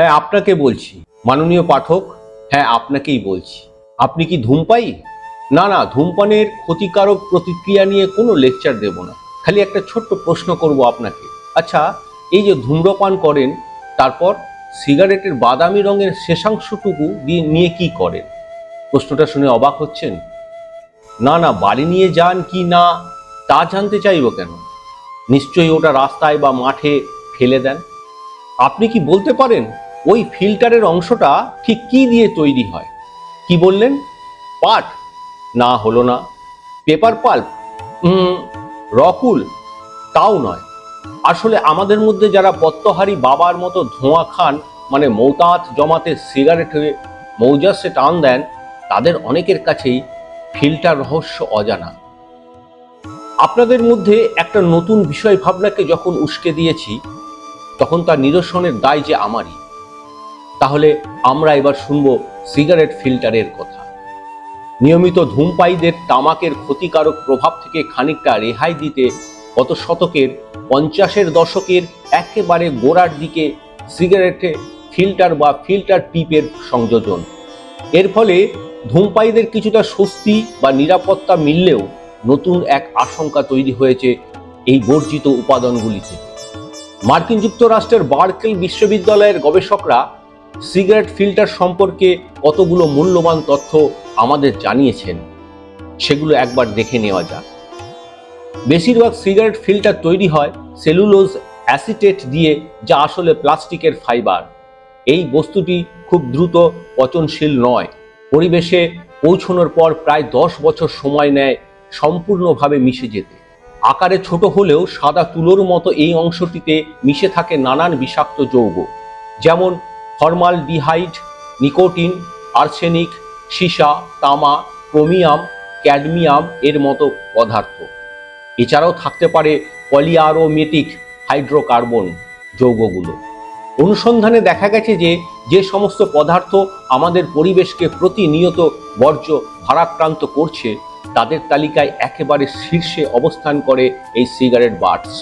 হ্যাঁ, আপনাকে বলছি মাননীয় পাঠক। হ্যাঁ, আপনাকেই বলছি। আপনি কি ধূমপায়ী? না না, ধূমপানের ক্ষতিকারক প্রতিক্রিয়া নিয়ে কোনো লেকচার দেব না। খালি একটা ছোট্ট প্রশ্ন করব আপনাকে। আচ্ছা, এই যে ধূম্রপান করেন, তারপর সিগারেটের বাদামি রঙের শেষাংশটুকু দিয়ে নিয়ে কি করেন? প্রশ্নটা শুনে অবাক হচ্ছেন? না না, বাড়ি নিয়ে যান কি না তা জানতে চাইব কেন? নিশ্চয়ই ওটা রাস্তায় বা মাঠে ফেলে দেন। আপনি কি বলতে পারেন ওই ফিল্টারের অংশটা ঠিক কি দিয়ে তৈরি হয়? কি বললেন? পাট? না, হলো না। Paper pulp? রকুল? তাও নয়। আসলে আমাদের মধ্যে যারা পত্তহারি বাবার মতো ধোঁয়া খান, মানে মৌতাত জমাতে সিগারেটে মৌজাসে টান দেন, তাদের অনেকের কাছেই ফিল্টার রহস্য অজানা। আপনাদের মধ্যে একটা নতুন বিষয় ভাবনাকে যখন উস্কে দিয়েছি, তখন তার নিরসনের দায় যে আমারই। তাহলে আমরা এবার শুনবো সিগারেট ফিল্টারের কথা। নিয়মিত ধূমপায়ীদের তামাকের ক্ষতিকারক প্রভাব থেকে খানিকটা রেহাই দিতে গত শতকের 50-এর দশকের একেবারে গোড়ার দিকে সিগারেটে ফিল্টার বা ফিল্টার টিপের সংযোজন। এর ফলে ধূমপায়ীদের কিছুটা স্বস্তি বা নিরাপত্তা মিললেও নতুন এক আশঙ্কা তৈরি হয়েছে এই বর্জিত উপাদানগুলি থেকে। মার্কিন যুক্তরাষ্ট্রের বার্কেল বিশ্ববিদ্যালয়ের গবেষকরা সিগারেট ফিল্টার সম্পর্কে কতগুলো মূল্যবান তথ্য আমাদের জানিয়েছেন, সেগুলো একবার দেখে নেওয়া যাক। বেশিরভাগ সিগারেট ফিল্টার তৈরি হয় সেলুলোজ অ্যাসিটেট দিয়ে, যা আসলে প্লাস্টিকের ফাইবার। এই বস্তুটি খুব দ্রুত পচনশীল নয়। পরিবেশে পৌঁছানোর পর প্রায় 10 বছর সময় নেয় সম্পূর্ণভাবে মিশে যেতে। আকারে ছোট হলেও সাদা তুলোর মতো এই অংশটিতে মিশে থাকে নানান বিষাক্ত যৌগ, যেমন ফর্মালডিহাইড, নিকোটিন, আর্সেনিক, সীসা, তামা, ক্রোমিয়াম, ক্যাডমিয়াম এর মতো পদার্থ। এছাড়াও থাকতে পারে পলিঅ্যারোমেটিক হাইড্রোকার্বন যৌগগুলো। অনুসন্ধানে দেখা গেছে যে যে সমস্ত পদার্থ আমাদের পরিবেশকে প্রতিনিয়ত বর্জ্য ভারাক্রান্ত করছে, তাদের তালিকায় একেবারে শীর্ষে অবস্থান করে এই সিগারেট বাটস।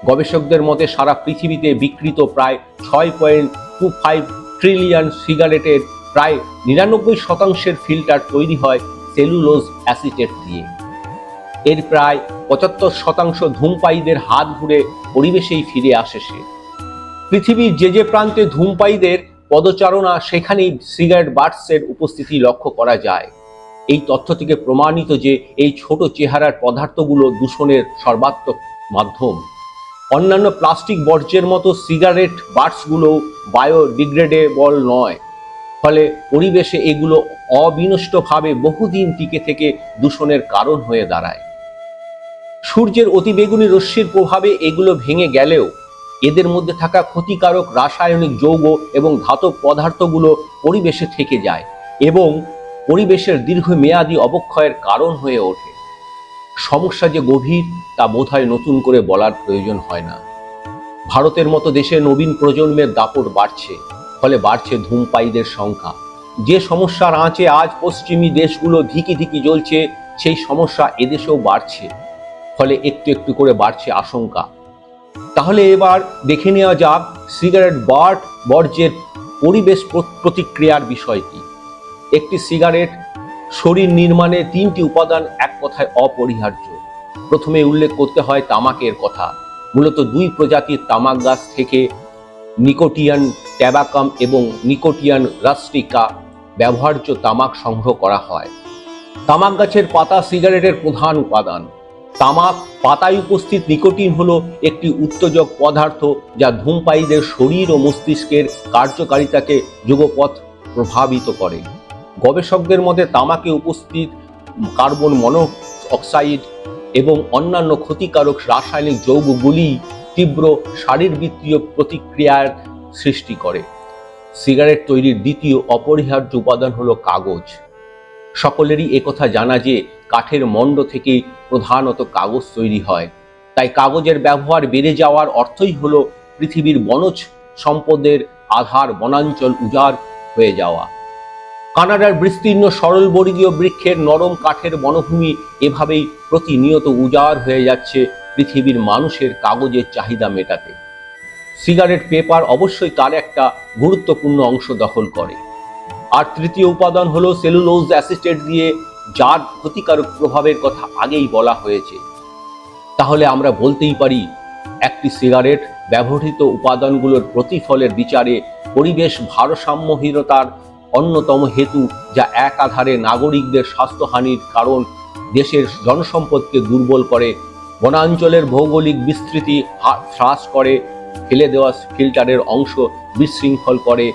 গবেষকদের মতে সারা পৃথিবীতে বিক্রিত প্রায় 6.25 ট্রিলিয়ন সিগারেটের প্রায় 99% ফিল্টার তৈরি হয় সেলুলোজ অ্যাসিটেট দিয়ে। এর প্রায় 75% ধূমপায়ীদের হাত ঘুরে পরিবেশেই ফিরে আসে সে। পৃথিবীর যে প্রান্তে ধূমপায়ীদের পদচারণা, সেখানেই সিগারেট বাটসের উপস্থিতি লক্ষ্য করা যায়। এই তথ্য থেকে প্রমাণিত যে এই ছোট চেহারার পদার্থগুলো দূষণের সর্বাত্মক মাধ্যম। অন্যান্য প্লাস্টিক বর্জ্যের মতো সিগারেট বাটসগুলো বায়োডিগ্রেডেবল নয়, ফলে পরিবেশে এগুলো অবিনষ্টভাবে বহুদিন টিকে থেকে দূষণের কারণ হয়ে দাঁড়ায়। সূর্যের অতিবেগুনি রশ্মির প্রভাবে এগুলো ভেঙে গেলেও এদের মধ্যে থাকা ক্ষতিকারক রাসায়নিক যৌগ এবং ধাতব পদার্থগুলো পরিবেশে থেকে যায় এবং পরিবেশের দীর্ঘমেয়াদী অবক্ষয়ের কারণ হয়ে ওঠে। সমস্যা যে গভীর তা বোধহয় নতুন করে বলার প্রয়োজন হয় না। ভারতের মতো দেশে নবীন প্রজন্মের দাপট বাড়ছে, ফলে বাড়ছে ধূমপায়ীদের সংখ্যা। যে সমস্যার আঁচে আজ পশ্চিমী দেশগুলো ধিকি ধিকি জ্বলছে, সেই সমস্যা এদেশেও বাড়ছে, ফলে একটু একটু করে বাড়ছে আশঙ্কা। তাহলে এবার দেখে নেওয়া যাক সিগারেট বর্জ্যের পরিবেশ প্রতিক্রিয়ার বিষয়টি। একটি সিগারেট শরীর নির্মাণে 3টি উপাদান এক কথায় অপরিহার্য। প্রথমে উল্লেখ করতে হয় তামাকের কথা। মূলত 2 প্রজাতির তামাক গাছ থেকে নিকোটিয়ান ট্যাবাকাম এবং নিকোটিয়ান রাস্টিকা ব্যবহার্য তামাক সংগ্রহ করা হয়। তামাক গাছের পাতা সিগারেটের প্রধান উপাদান। তামাক পাতায় উপস্থিত নিকোটিন হলো একটি উত্তেজক পদার্থ, যা ধূমপায়ীদের শরীর ও মস্তিষ্কের কার্যকারিতাকে যুগপৎ প্রভাবিত করে। গবেষকদের মতে তামাকে উপস্থিত কার্বন মনোক্সাইড এবং অন্যান্য ক্ষতিকারক রাসায়নিক যৌগগুলি তীব্র শারীরবৃত্তীয় প্রতিক্রিয়ার সৃষ্টি করে। সিগারেট তৈরির দ্বিতীয় অপরিহার্য উপাদান হলো কাগজ। সকলেরই একথা জানা যে কাঠের মণ্ড থেকে প্রধানত কাগজ তৈরি হয়। তাই কাগজের ব্যবহার বেড়ে যাওয়ার অর্থই হলো পৃথিবীর বনজ সম্পদের আধার বনাঞ্চল উজাড় হয়ে যাওয়া। কানাডার বিস্তীর্ণ সরলবর্গীয় বৃক্ষের নরম কাঠের বনভূমি এভাবেই প্রতিনিয়ত উজাড় হয়ে যাচ্ছে পৃথিবীর মানুষের কাগজের চাহিদা মেটাতে। সিগারেট পেপার অবশ্যই তার একটা গুরুত্বপূর্ণ অংশ দখল করে। আর তৃতীয় উপাদান হলো সেলুলোজ অ্যাসিটেট দিয়ে, যার ক্ষতিকারক প্রভাবের কথা আগেই বলা হয়েছে। তাহলে আমরা বলতেই পারি একটি সিগারেট ব্যবহৃত উপাদানগুলোর প্রতিফলের বিচারে পরিবেশ ভারসাম্যহীনতার অন্যতম হেতু, যা একাধারে নাগরিকদের স্বাস্থ্যহানির কারণ, দেশের জনসম্পদকে দুর্বল করে, বনাঞ্চলের ভৌগোলিক বিস্তৃতি হ্রাস করে, ফেলে দেওয়া ফিল্টারের অংশ বিশৃঙ্খল করে,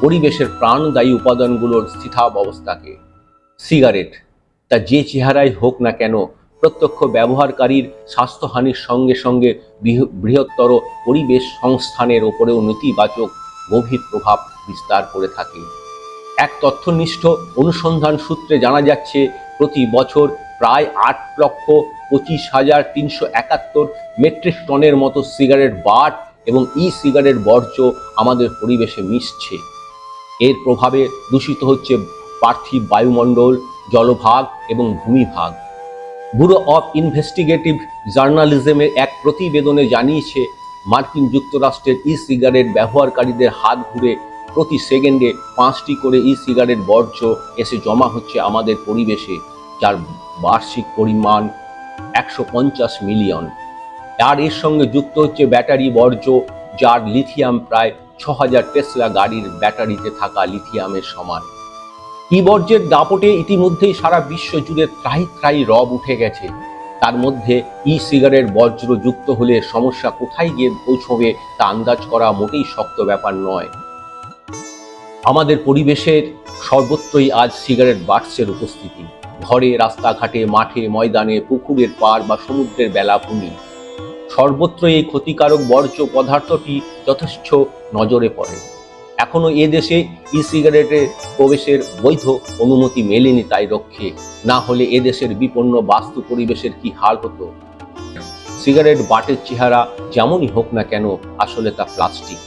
পরিবেশের প্রাণদায়ী উপাদানগুলোর স্থিতাবস্থাকে। সিগারেট তা যে চেহারাই হোক না কেন, প্রত্যক্ষ ব্যবহারকারীর স্বাস্থ্যহানির সঙ্গে সঙ্গে বৃহত্তর পরিবেশ সংস্থানের ওপরেও নেতিবাচক গভীর প্রভাব বিস্তার করে থাকে। এক তথ্যনিষ্ঠ অনুসন্ধান সূত্রে জানা যাচ্ছে, প্রতি বছর প্রায় 8,25,371 মেট্রিক টনের মতো সিগারেট বাট এবং সিগারেট বর্জ্য আমাদের পরিবেশে মিশছে। এর প্রভাবে দূষিত হচ্ছে পার্থিব বায়ুমণ্ডল, জলভাগ এবং ভূমিভাগ। ব্যুরো অফ ইনভেস্টিগেটিভ জার্নালিজমের এক প্রতিবেদনে জানিয়েছে, মার্কিন যুক্তরাষ্ট্রের সিগারেট ব্যবহারকারীদের হাত ঘুরে প্রতি সেকেন্ডে 5টি করে সিগারেট বর্জ্য এসে জমা হচ্ছে আমাদের পরিবেশে, যার বার্ষিক পরিমাণ 150 মিলিয়ন। আর এর সঙ্গে যুক্ত হচ্ছে ব্যাটারি বর্জ্য, যার লিথিয়াম প্রায় 6000 টেসলা গাড়ির ব্যাটারিতে থাকা লিথিয়ামের সমান। বর্জ্যের দাপটে ইতিমধ্যেই সারা বিশ্ব জুড়ে ত্রাহি ত্রাহি রব উঠে গেছে। তার মধ্যে সিগারেট বর্জ্য যুক্ত হলে সমস্যা কোথায় গিয়ে পৌঁছবে তা আন্দাজ করা মোটেই শক্ত ব্যাপার নয়। আমাদের পরিবেশের সর্বত্রই আজ সিগারেট বাটসের উপস্থিতি। ঘরে, রাস্তাঘাটে, মাঠে, ময়দানে, পুকুরের পাড় বা সমুদ্রের বেলাভূমি, সর্বত্র এই ক্ষতিকারক বর্জ্য পদার্থটি যথেষ্ট নজরে পড়ে। এখনো দেশে সিগারেটের প্রবেশের বৈধ অনুমতি মেলেনি তাই রক্ষে, না হলে দেশের বিপন্ন বাস্তু পরিবেশের কি হাল হতো। সিগারেট বাটের চেহারা যেমনই হোক না কেন, আসলে তা প্লাস্টিক।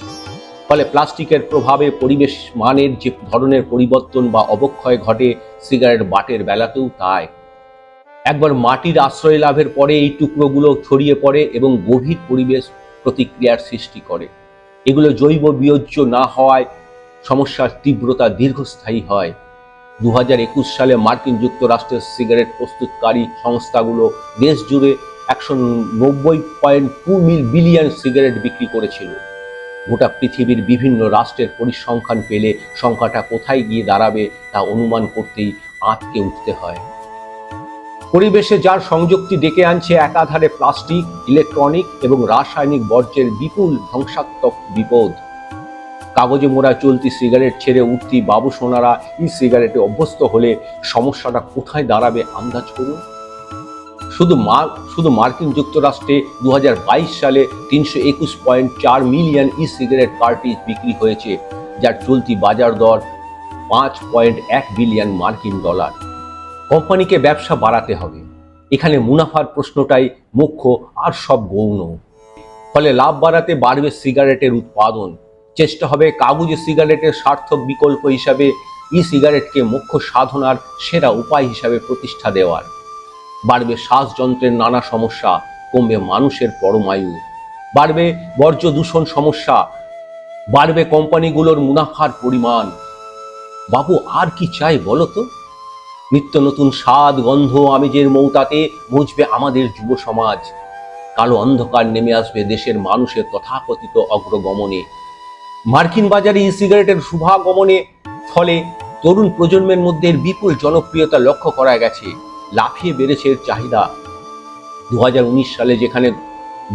ফলে প্লাস্টিকের প্রভাবে পরিবেশ মানের যে ধরনের পরিবর্তন বা অবক্ষয় ঘটে, সিগারেট বাটের বেলাতেও তাই। একবার মাটির আশ্রয় লাভের পরে এই টুকরোগুলো ছড়িয়ে পড়ে এবং গভীর পরিবেশ প্রতিক্রিয়ার সৃষ্টি করে। এগুলো জৈব বিয়োজ্য না হওয়ায় সমস্যার তীব্রতা দীর্ঘস্থায়ী হয়। 2021 সালে মার্কিন যুক্তরাষ্ট্রের সিগারেট প্রস্তুতকারী সংস্থাগুলো দেশ জুড়ে 190.2 বিলিয়ন সিগারেট বিক্রি করেছিল। গোটা পৃথিবীর বিভিন্ন রাষ্ট্রের পরিসংখ্যান পেলে সংখ্যাটা কোথায় গিয়ে দাঁড়াবে তা অনুমান করতেই আঁতকে উঠতে হয়। পরিবেশে যার সংযুক্তি ডেকে আনছে একাধারে প্লাস্টিক, ইলেকট্রনিক এবং রাসায়নিক বর্জ্যের বিপুল ধ্বংসাত্মক বিপদ। কাগজে মোড়া চলতি সিগারেট ছেড়ে উঠতি বাবুসোনারা সিগারেটে অভ্যস্ত হলে সমস্যাটা কোথায় দাঁড়াবে আন্দাজ করুন। শুধু মার্কিন যুক্তরাষ্ট্রে 2022 সালে 321.4 মিলিয়ন সিগারেট কার্ট্রিজ বিক্রি হয়েছে, যার চলতি বাজার দর 5.1 বিলিয়ন মার্কিন ডলার। কোম্পানিকে ব্যবসা বাড়াতে হবে, এখানে মুনাফার প্রশ্নটাই মুখ্য, আর সব গৌণ। ফলে লাভ বাড়াতে বাড়বে সিগারেটের উৎপাদন। চেষ্টা হবে কাগজে সিগারেটের সার্থক বিকল্প হিসাবে সিগারেটকে মুখ্য সাধনার সেরা উপায় হিসাবে প্রতিষ্ঠা দেওয়ার। বাড়বে শ্বাসযন্ত্রের নানা সমস্যা, কমবে মানুষের পরমায়ু, বাড়বে বর্জ্য দূষণ সমস্যা, বাড়বে কোম্পানিগুলোর মুনাফার পরিমাণ। বাবু আর কি চাই বলো তো? নিত্য নতুন স্বাদ, গন্ধ, আমেজের মৌতাতে মুছবে আমাদের যুব সমাজ। কালো অন্ধকার নেমে আসবে দেশের মানুষের তথাকথিত অগ্রগমনে। মার্কিন বাজারে সিগারেটের শুভাগমনে ফলে তরুণ প্রজন্মের মধ্যে বিপুল জনপ্রিয়তা লক্ষ্য করা গেছে। লাফিয়ে বেড়েছে এর চাহিদা। 2019 সালে যেখানে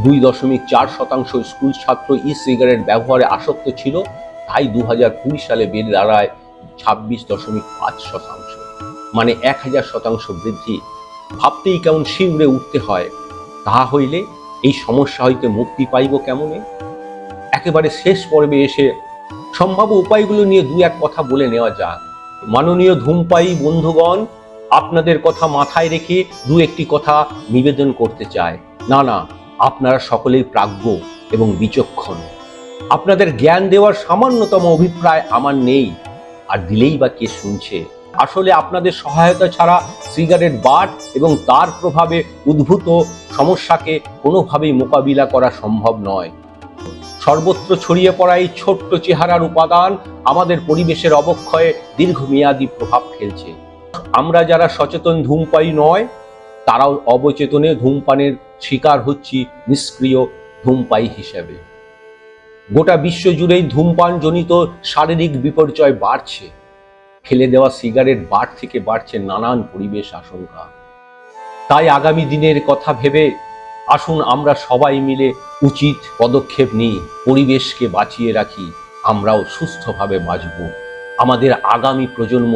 2.4% স্কুল ছাত্র সিগারেট ব্যবহারে আসক্ত ছিল, তাই 2020 সালে বেড়ে দাঁড়ায় 26.5%, মানে 1000% বৃদ্ধি। ভাবতেই কেমন শিউরে উঠতে হয়। তাহা হইলে এই সমস্যা হইতে মুক্তি পাইব কেমনে? একেবারে শেষ পর্বে এসে সম্ভাব্য উপায়গুলো নিয়ে দু এক কথা বলে নেওয়া যাক। মাননীয় ধূমপায়ী বন্ধুগণ, আপনাদের কথা মাথায় রেখে দু একটি কথা নিবেদন করতে চাই। না, আপনারা সকলেই প্রাজ্ঞ এবং বিচক্ষণ। আপনাদের জ্ঞান দেওয়ার সামান্যতম অভিপ্রায় আমার নেই, আর দিলেই বা কে শুনছে। আসলে আপনাদের সহায়তা ছাড়া সিগারেট বাট এবং তার প্রভাবে উদ্ভূত সমস্যাকে কোনোভাবেই মোকাবিলা করা সম্ভব নয়। সর্বত্র ছড়িয়ে পড়া এই ছোট্ট চেহারার উপাদান আমাদের পরিবেশের অবক্ষয়ে দীর্ঘমেয়াদী প্রভাব ফেলছে। আমরা যারা সচেতন ধূমপায়ী নয়, তারাও অবচেতনে ধূমপানের শিকার হচ্ছি নিষ্ক্রিয় ধূমপায়ী হিসেবে। গোটা বিশ্ব জুড়েই ধূমপান জনিত শারীরিক বিপর্যয় বাড়ছে। ফেলে দেওয়া সিগারেট বার থেকে বাড়ছে নানান পরিবেশ আশঙ্কা। তাই আগামী দিনের কথা ভেবে আসুন আমরা সবাই মিলে উচিত পদক্ষেপ নিই, পরিবেশকে বাঁচিয়ে রাখি, আমরাও সুস্থভাবে বাঁচব, আমাদের আগামী প্রজন্ম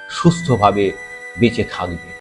সুস্থভাবে বেঁচে থাকবে।